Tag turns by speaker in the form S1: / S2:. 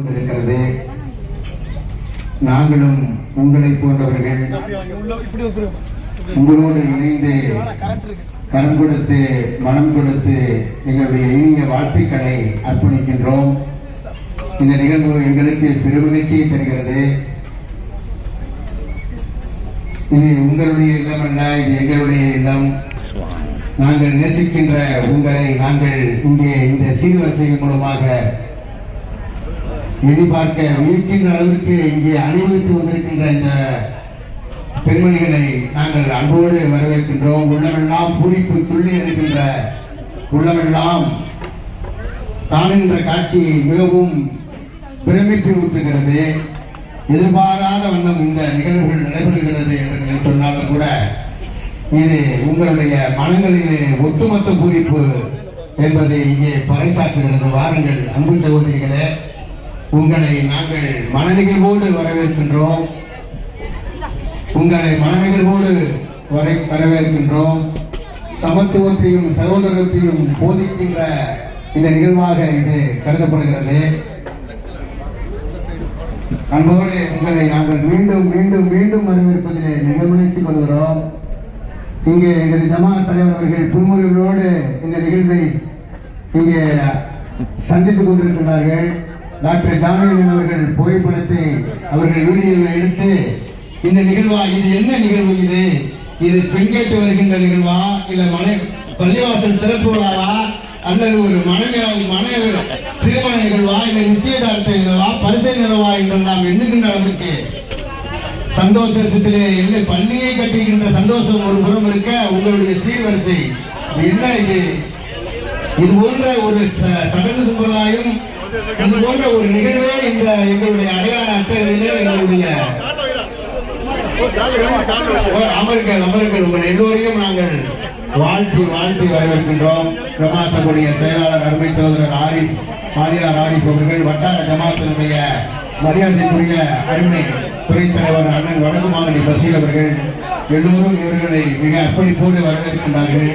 S1: இருக்கிறது. நாங்களும் உங்களை போன்றவர்கள் உங்களோடு இணைந்து கரம் கொடுத்து மனம் கொடுத்து எங்களுடைய இனிய வாழ்த்துக்களை அர்ப்பணிக்கின்றோம். இந்த நிகழ்வு எங்களுக்கு பெருமகிழ்ச்சியை தருகிறது. இது உங்களுடைய இல்லம் அல்ல, இது எங்களுடைய இல்லம். நாங்கள் நேசிக்கின்ற உங்களை நாங்கள் இங்கே இந்த சீர்வரிசைகள் மூலமாக எதிர்பார்க்க இருக்கின்ற அளவிற்கு இங்கே அணிவகுத்து வந்திருக்கின்ற இந்த பெண்மணிகளை நாங்கள் அன்போடு வரவேற்கின்றோம். உள்ளமெல்லாம் பூரிப்பு துள்ளி எழுகின்ற, உள்ளமெல்லாம் காணுகின்ற காட்சி மிகவும் பிரமிப்பு ஊற்றுகிறது. எதிர்பாராத வண்ணம் இந்த நிகழ்வுகள் நடைபெறுகிறது என்று சொன்னாலும் கூட இது உங்களுடைய மனங்களிலே ஒட்டுமொத்த பூரிப்பு என்பதை இங்கே பறைசாற்றுகிறது. வாருங்கள் அன்பு சகோதரிகளே, உங்களை நாங்கள் மனநிகழ்வோடு வரவேற்கின்றோம். உங்களை மனநிகழ்வோடு வரவேற்கின்றோம். சமத்துவத்தையும் சகோதரத்தையும் போதிக்கின்ற இந்த நிகழ்வாக இது கருதப்படுகிறது. அன்போடு உங்களை நாங்கள் மீண்டும் மீண்டும் மீண்டும் வரவேற்பதிலே நிகழ்வுறுத்திக் கொள்கிறோம். இங்கே எங்களது ஜமாத் தலைவர் அவர்கள் புன்முறுவலோடு இந்த நிகழ்வை இங்கே சந்தித்துக் கொண்டிருக்கிறார்கள். டாக்டர் ஜானகிரன் அவர்கள் புகைப்படத்தை அவர்கள் வீடியோவை எடுத்து இந்த நிகழ்வா, இது என்ன நிகழ்வு, இது பெண் கேட்டு வருகின்ற நிகழ்வா, இல்ல பள்ளிவாசல் திறப்பு விழாவா, அல்லது ஒரு மன திருமண நிகழ்வா, இல்ல நிச்சயதார்த்த நிகழ்வா, பரிசை நிலவா என்றெல்லாம் எண்ணுகின்ற அளவுக்கு சந்தோஷத்திலே இல்லை பள்ளியை கட்டுகின்ற சந்தோஷம் ஒரு புறம் இருக்க, உங்களுடைய சீர்வரிசை என்ன இது போன்ற ஒரு சடங்கு சம்பிரதாயம், இது போன்ற ஒரு நிகழ்வே இந்த எங்களுடைய அடையாள அட்டைகளிலே எங்களுடைய அமர்கள் உங்கள் எல்லோரையும் நாங்கள் வாழ்த்தி வரவேற்கின்றோம். பிரமாசமுடைய செயலாளர் அருமை சகோதரர் ஆலியார் ஆரிஃப் அவர்கள், வட்டார ஜமாத்தினுடைய மரியாதைக்குரிய அருமை துறைத் தலைவர் அண்ணன் வடக்கு மாநில பசீர் அவர்கள் எல்லோரும் இவர்களை மிக அர்ப்பணிப்போடு வரவேற்கின்றார்கள்.